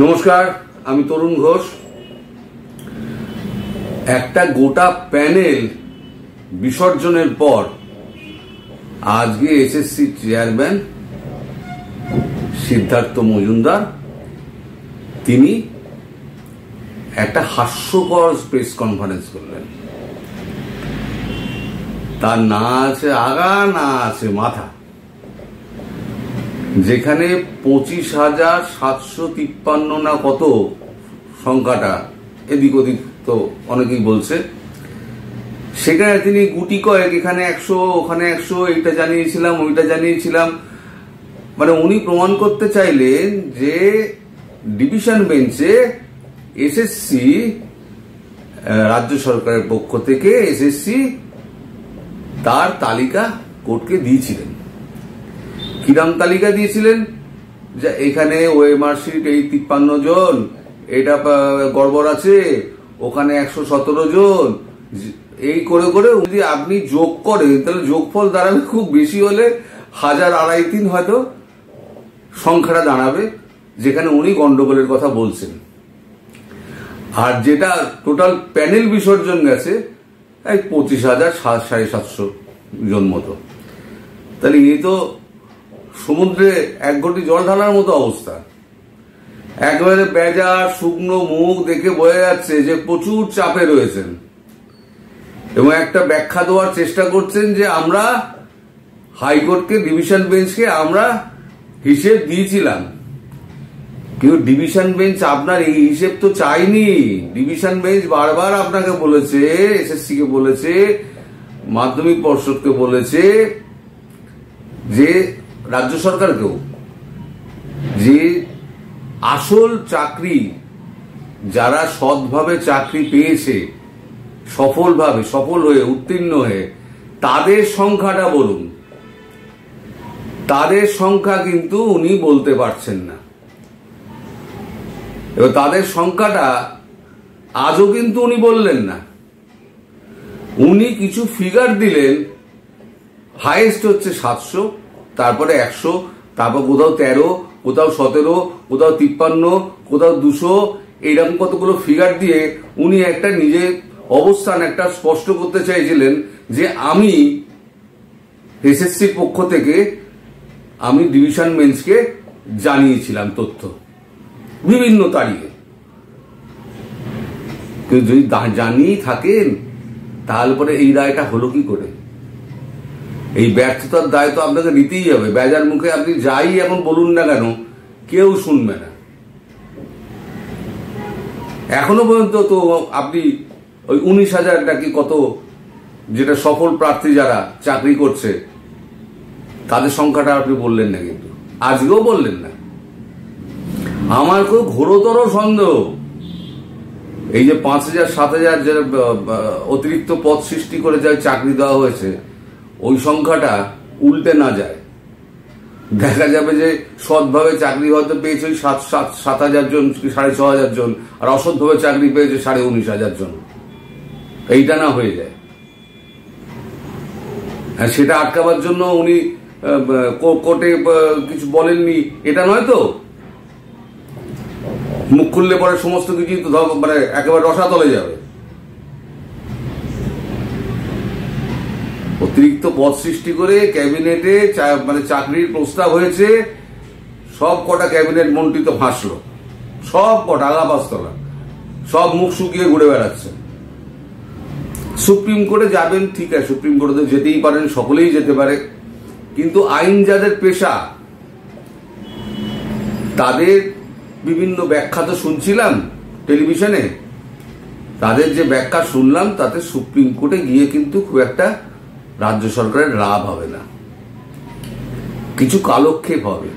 নমস্কার, আমি তরুণ ঘোষ। একটা গোটা প্যানেল বিসর্জনের পর আজকে এসএসসি চেয়ারম্যান সিদ্ধার্থ মজুমদার তিনি একটা হাস্যকর প্রেস কনফারেন্স করলেন। তার না আছে আগা, না আছে মাথা। যেখানে 25,753 না কত সংখ্যাটা, এদিক ওদিক তো অনেকেই বলছে, সেখানে তিনি গুটি কয়েক, এখানে 100, ওখানে 100, এইটা জানিয়েছিলাম, ওইটা জানিয়েছিলাম। মানে উনি প্রমাণ করতে চাইলেন যে ডিভিশন বেঞ্চে এসএসসি, রাজ্য সরকারের পক্ষ থেকে এসএসসি তার তালিকা কোর্টকে দিয়েছিলেন। কিরাম তালিকা দিয়েছিলেন যে এখানে ওএমআর শিট এই 53 জন, এটা গড়বড় আছে, ওখানে 117 জন, এই করে করে যদি আপনি যোগ করেন তাহলে যোগফল দাঁড়াবে, খুব বেশি হলে 1000-2500 হয়তো সংখ্যাটা দাঁড়াবে, যেখানে উনি গন্ডগোলের কথা বলছেন। আর যেটা টোটাল প্যানেল বিসর্জন গেছে এই 25,750 জন মতো। তাহলে এই তো সমুদ্রে এক ঘটি জল ঢালার মতো অবস্থা। একেবারে বেজার শুকনো মুখ দেখে বোঝা যাচ্ছে যে প্রচুর চাপে রয়েছেন এবং একটা ব্যাখ্যা দেওয়ার চেষ্টা করছেন যে আমরা হাইকোর্টকে, ডিভিশন বেঞ্চকে আমরা হিসেব দিয়েছিলাম, কিন্তু ডিভিশন বেঞ্চ আপনার এই হিসেব তো চাইনি। ডিভিশন বেঞ্চ বারবার আপনাকে বলেছে, এসএসসি কে বলেছে, মাধ্যমিক পর্ষদকে বলেছে, যে রাজ্য সরকারকেও, যে আসল চাকরি যারা সৎভাবে চাকরি পেয়েছে, সফলভাবে, সফল হয়ে, উত্তীর্ণ হয়ে, তাদের সংখ্যাটা বলুন। তাদের সংখ্যা কিন্তু উনি বলতে পারছেন না। এবার তাদের সংখ্যাটা আজও কিন্তু উনি বললেন না। উনি কিছু ফিগার দিলেন, হাইয়েস্ট হচ্ছে 700, তারপরে 100, তারপর কোথাও 13, কোথাও 17, কোথাও 53, কোথাও 200, এইরকম কতগুলো ফিগার দিয়ে উনি একটা নিজের অবস্থান একটা স্পষ্ট করতে চাইছিলেন যে আমি এসএসসির পক্ষ থেকে আমি ডিভিশন বেঞ্চকে জানিয়েছিলাম তথ্য বিভিন্ন তারিখে। কিন্তু যদি জানিয়ে থাকেন তাহলে পরে এই রায়টা হলো কি করে? এই ব্যর্থতার দায় তো আপনাকে নিতেই হবে। বেজার মুখে আপনি যাই এখন বলুন না কেন, কেউ শুনবে না। এখনো পর্যন্ত তো আপনি ওই 19,000 নাকি কত, যেটা সফল প্রার্থী যারা চাকরি করছে তাদের সংখ্যাটা আপনি বললেন না, কিন্তু আজকেও বললেন না। আমার খুব ঘোরতর সন্দেহ এই যে 5,000-7,000 যারা অতিরিক্ত পদ সৃষ্টি করে যায়, চাকরি দেওয়া হয়েছে, ওই সংখ্যাটা উল্টে না যায়। দেখা যাবে যে সৎভাবে চাকরি হয়তো পেয়েছে ওই 7,000 জন, 6,500 জন, আর অসৎভাবে চাকরি পেয়েছে 19,500 জন। এইটা না হয়ে যায়। হ্যাঁ, সেটা আটকাবার জন্য উনি কোর্টে কিছু বলেননি এটা নয় তো। মুখ খুললে পরে সমস্ত কিছু তো মানে একেবারে রসাতলে যাবে। অতিরিক্ত পদ সৃষ্টি করে ক্যাবিনেটে মানে চাকরির প্রস্তাব হয়েছে, সব কটা ক্যাবিনেট মন্ত্রী তো ফাঁসলো, সব কটা আগাপাস্তলা, সব মুখ শুকিয়ে ঘুরে বেড়াচ্ছে। সুপ্রিম কোর্টে যাবেন, ঠিক আছে, সুপ্রিম কোর্টে যেতেই পারেন, সকলেই যেতে পারে, কিন্তু আইন যাদের পেশা তাদের বিভিন্ন ব্যাখ্যা তো শুনছিলাম টেলিভিশনে। তাদের যে ব্যাখ্যা শুনলাম তাতে সুপ্রিম কোর্টে গিয়ে কিন্তু খুব একটা রাজ্য সরকারের লাভ হবে না, কিছু কালক্ষেপ হবে।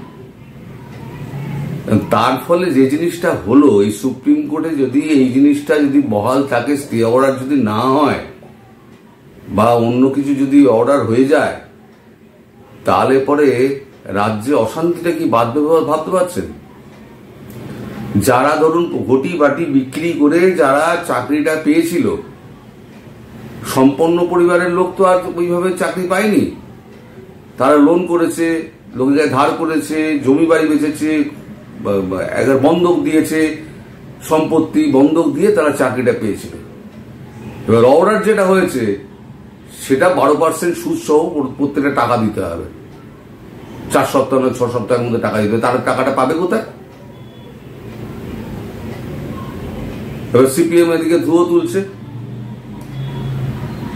তার ফলে যে জিনিসটা হলো, এই সুপ্রিম কোর্টে যদি এই জিনিসটা যদি বহাল থাকে, স্টে অর্ডার যদি না হয় বা অন্য কিছু যদি অর্ডার হয়ে যায়, তাহলে পরে রাজ্যে অশান্তিটা কি বাঁধবে ভাবতে পারছেন? যারা ধরুন ঘটি বাটি বিক্রি করে যারা চাকরিটা পেয়েছিল, সম্পন্ন পরিবারের লোক তো আর ওইভাবে চাকরি পায়নি। তারা লোন করেছে, লোকের ধার করেছে, জমি বাড়ি বেচেছে, একবার বন্ধক দিয়েছে, সম্পত্তি বন্ধক দিয়ে তারা চাকরিটা পেয়েছিল। এবার অর্ডার যেটা হয়েছে সেটা 12% সুদ সহ প্রত্যেকটা টাকা দিতে হবে, 4 সপ্তাহ না 6 সপ্তাহের মধ্যে টাকা দিতে হবে। তার টাকাটা পাবে কোথায়? এবার সিপিএম এদিকে ধুয়ো তুলছে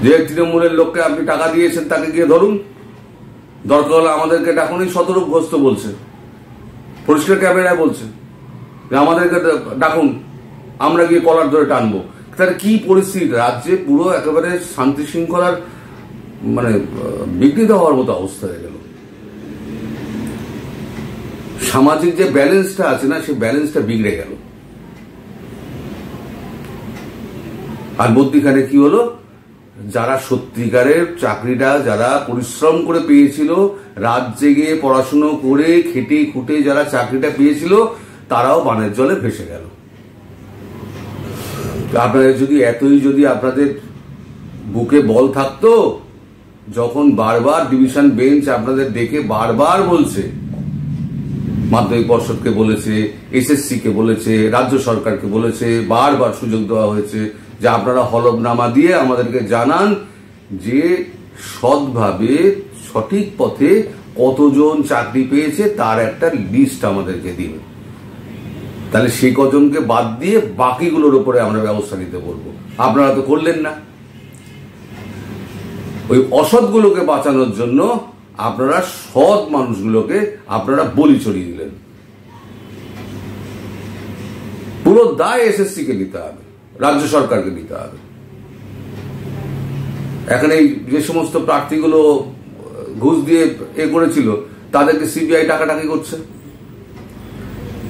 যে তৃণমূলের লোককে আপনি টাকা দিয়েছেন তাকে গিয়ে ধরুন, দরকার হলে আমাদেরকে ডাকুনই। শতরূপগ্রস্ত বলছে, পরিষ্কার ক্যামেরায় বলছে যে আমাদেরকে ডাকুন, আমরা গিয়ে কলার ধরে টানবো। তাহলে কি পরিস্থিতি? রাজ্যে পুরো একেবারে শান্তি শৃঙ্খলার মানে বিঘ্নিত হওয়ার মতো অবস্থা হয়ে গেল। সামাজিক যে ব্যালেন্সটা আছে না, সেই ব্যালেন্সটা বিগড়ে গেল। আর মধ্যিখানে কি হলো? যারা সত্যিকারের চাকরিটা যারা পরিশ্রম করে পেয়েছিল, রাত জেগে পড়াশুনো করে খেটে খুঁটে যারা চাকরিটা পেয়েছিল, তারাও বানের জলে ভেসে গেল। আপনাদের যদি আপনাদের বুকে বল থাকতো, যখন বারবার ডিভিশন বেঞ্চ আপনাদের ডেকে বারবার বলছে, মাধ্যমিক পর্ষদকে বলেছে, এসএসসি কে বলেছে, রাজ্য সরকারকে বলেছে, বারবার সুযোগ দেওয়া হয়েছে যে আপনারা হলফনামা দিয়ে আমাদেরকে জানান যে সৎভাবে সঠিক পথে কতজন চাকরি পেয়েছে তার একটা লিস্ট আমাদেরকে দিন, তাহলে সেই কজনকে বাদ দিয়ে বাকিগুলোর উপরে আমরা ব্যবস্থা নিতে বলবো। আপনারা তো করলেন না। ওই অসৎগুলোকে বাঁচানোর জন্য আপনারা সৎ মানুষগুলোকে আপনারা বলি চড়িয়ে দিলেন। পুরো দায় এসএসসি কে নিতে হবে, রাজ্য সরকারকে নিতে হবে। এখানে যে সমস্ত প্রার্থীগুলো ঘুষ দিয়ে করেছিল তাদেরকে সিবিআই টাকাটাকি করছে।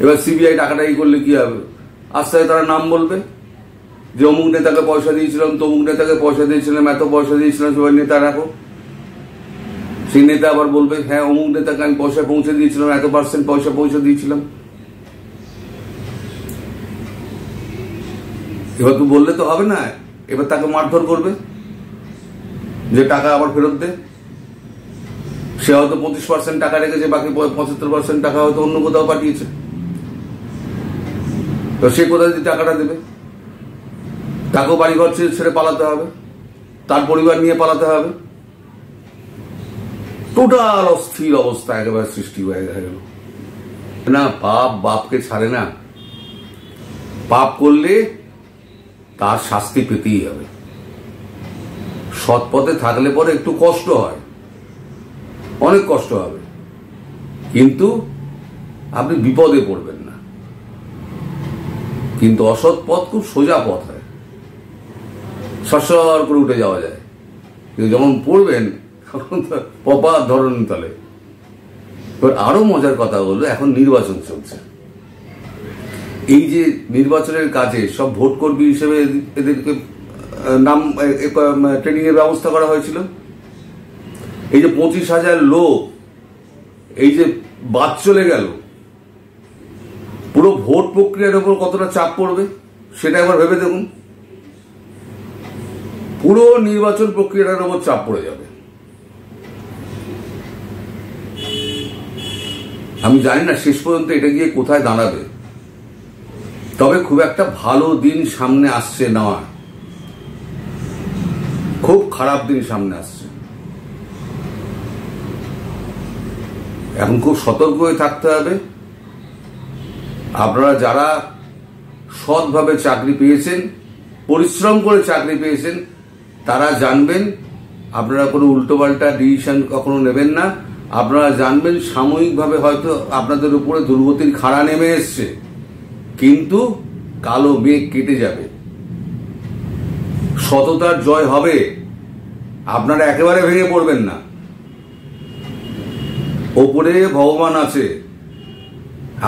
এবার সিবিআই টাকাটাকি করলে কি হবে? আস্তে আস্তে তারা নাম বলবে যে অমুক নেতাকে পয়সা দিয়েছিলাম, তমুক নেতাকে পয়সা দিয়েছিলাম, এত পয়সা দিয়েছিলাম, সবাই নেতা রাখো। সেই নেতা আবার বলবে হ্যাঁ অমুক নেতাকে আমি পয়সা পৌঁছে দিয়েছিলাম, এত % পয়সা পৌঁছে দিয়েছিলাম। এবার তো বললে তো হবে না, এবার তাকে মারধর করবে যে টাকা আবার ফেরত দে। সে হয়তো 25% টাকা রেখেছে, বাকি 75% টাকা হয়তো অন্য কোথাও পাঠিয়েছে। তো সে কোথায় টাকাটা দেবে? তাকেও বাড়িঘর ছেড়ে পালাতে হবে, তার পরিবার নিয়ে পালাতে হবে। টোটাল অস্থির অবস্থা একেবারে সৃষ্টি হয়ে গেল না। পাপ বাপকে ছাড়ে না, পাপ করলে তার শাস্তি পেতেই হবে। সৎ পথে থাকলে পরে একটু কষ্ট হয়, অনেক কষ্ট হবে, কিন্তু আপনি বিপদে পড়বেন না। কিন্তু অসৎ পথ খুব সোজা পথ হয়, সরসর করে উঠে যাওয়া যায়, কিন্তু যখন পড়বেন তখন পপা ধরন তলে। আরো মজার কথা হলো, এখন নির্বাচন চলছে। এই যে নির্বাচনের কাজে সব ভোট কর্মী হিসেবে এদেরকে নাম ট্রেনিং এর ব্যবস্থা করা হয়েছিল। এই যে 25,000 লোক এই যে বাদ চলে গেল, পুরো ভোট প্রক্রিয়ার উপর কতটা চাপ পড়বে সেটা একবার ভেবে দেখুন। পুরো নির্বাচন প্রক্রিয়াটার উপর চাপ পড়ে যাবে। আমি জানি না শেষ পর্যন্ত এটা গিয়ে কোথায় দাঁড়াবে, তবে খুব একটা ভালো দিন সামনে আসছে না, খুব খারাপ দিন সামনে আসছে। এখন খুব সতর্ক হয়ে থাকতে হবে। আপনারা যারা সৎভাবে চাকরি পেয়েছেন, পরিশ্রম করে চাকরি পেয়েছেন, তারা জানবেন আপনারা কোনো উল্টোপাল্টা ডিসিশন কখনো নেবেন না। আপনারা জানবেন সাময়িকভাবে হয়তো আপনাদের উপরে দুর্গতির খাড়া নেমে এসছে, কিন্তু কালো মেঘ কেটে যাবে, সততার জয় হবে। আপনারা একেবারে ভেঙে পড়বেন না। ওপরে ভগবান আছে।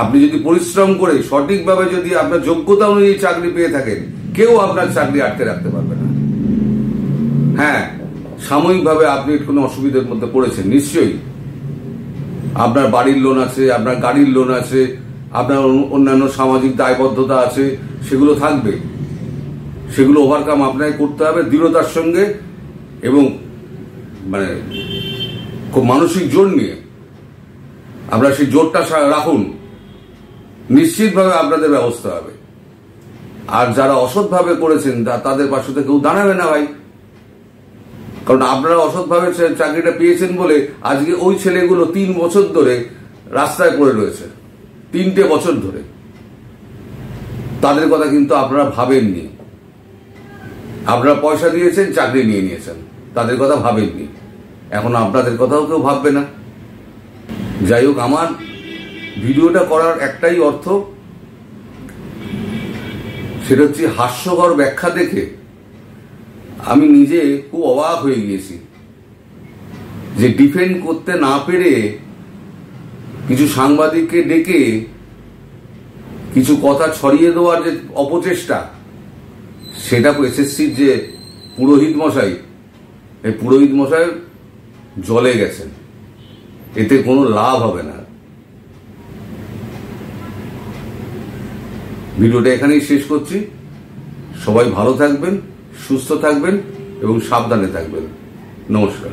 আপনি যদি পরিশ্রম করে সঠিকভাবে যদি আপনার যোগ্যতা অনুযায়ী চাকরি পেয়ে থাকেন, কেউ আপনার চাকরি আটকে রাখতে পারবে না। হ্যাঁ, সাময়িকভাবে আপনি কোনো অসুবিধার মধ্যে পড়েছেন, নিশ্চয়ই আপনার বাড়ির লোন আছে, আপনার গাড়ির লোন আছে, আপনার অন্যান্য সামাজিক দায়বদ্ধতা আছে, সেগুলো থাকবে। সেগুলো ওভারকাম আপনাকে করতে হবে দৃঢ়তার সঙ্গে, এবং মানে খুব মানসিক জোর নিয়ে আপনারা সেই জোরটা রাখুন। নিশ্চিতভাবে আপনাদের ব্যবস্থা হবে। আর যারা অসৎভাবে করেছেন তাদের পাশে তো কেউ দাঁড়াবে না ভাই, কারণ আপনারা অসৎভাবে চাকরিটা পেয়েছেন বলে আজকে ওই ছেলেগুলো 3 বছর ধরে রাস্তায় পড়ে রয়েছে, 3টে বছর ধরে। তাদের কথা কিন্তু আপনারা ভাবেননি। আপনারা পয়সা দিয়েছেন, চাকরি নিয়ে নিয়েছেন, তাদের কথা ভাবেননি। এখন আপনাদের কথাও কেউ ভাববে না। যাই হোক, আমার ভিডিওটা করার একটাই অর্থ, সেটা হচ্ছে হাস্যকর ব্যাখ্যা দেখে আমি নিজে খুব অবাক হয়ে গিয়েছি যে ডিফেন্ড করতে না পেরে কিছু সাংবাদিককে ডেকে কিছু কথা ছড়িয়ে দেওয়ার যে অপচেষ্টা, সেটা এসএসসির যে পুরোহিত মশাই, এই পুরোহিত মশাই জলে গেছেন। এতে কোনো লাভ হবে না। ভিডিওটা এখানেই শেষ করছি। সবাই ভালো থাকবেন, সুস্থ থাকবেন এবং সাবধানে থাকবেন। নমস্কার।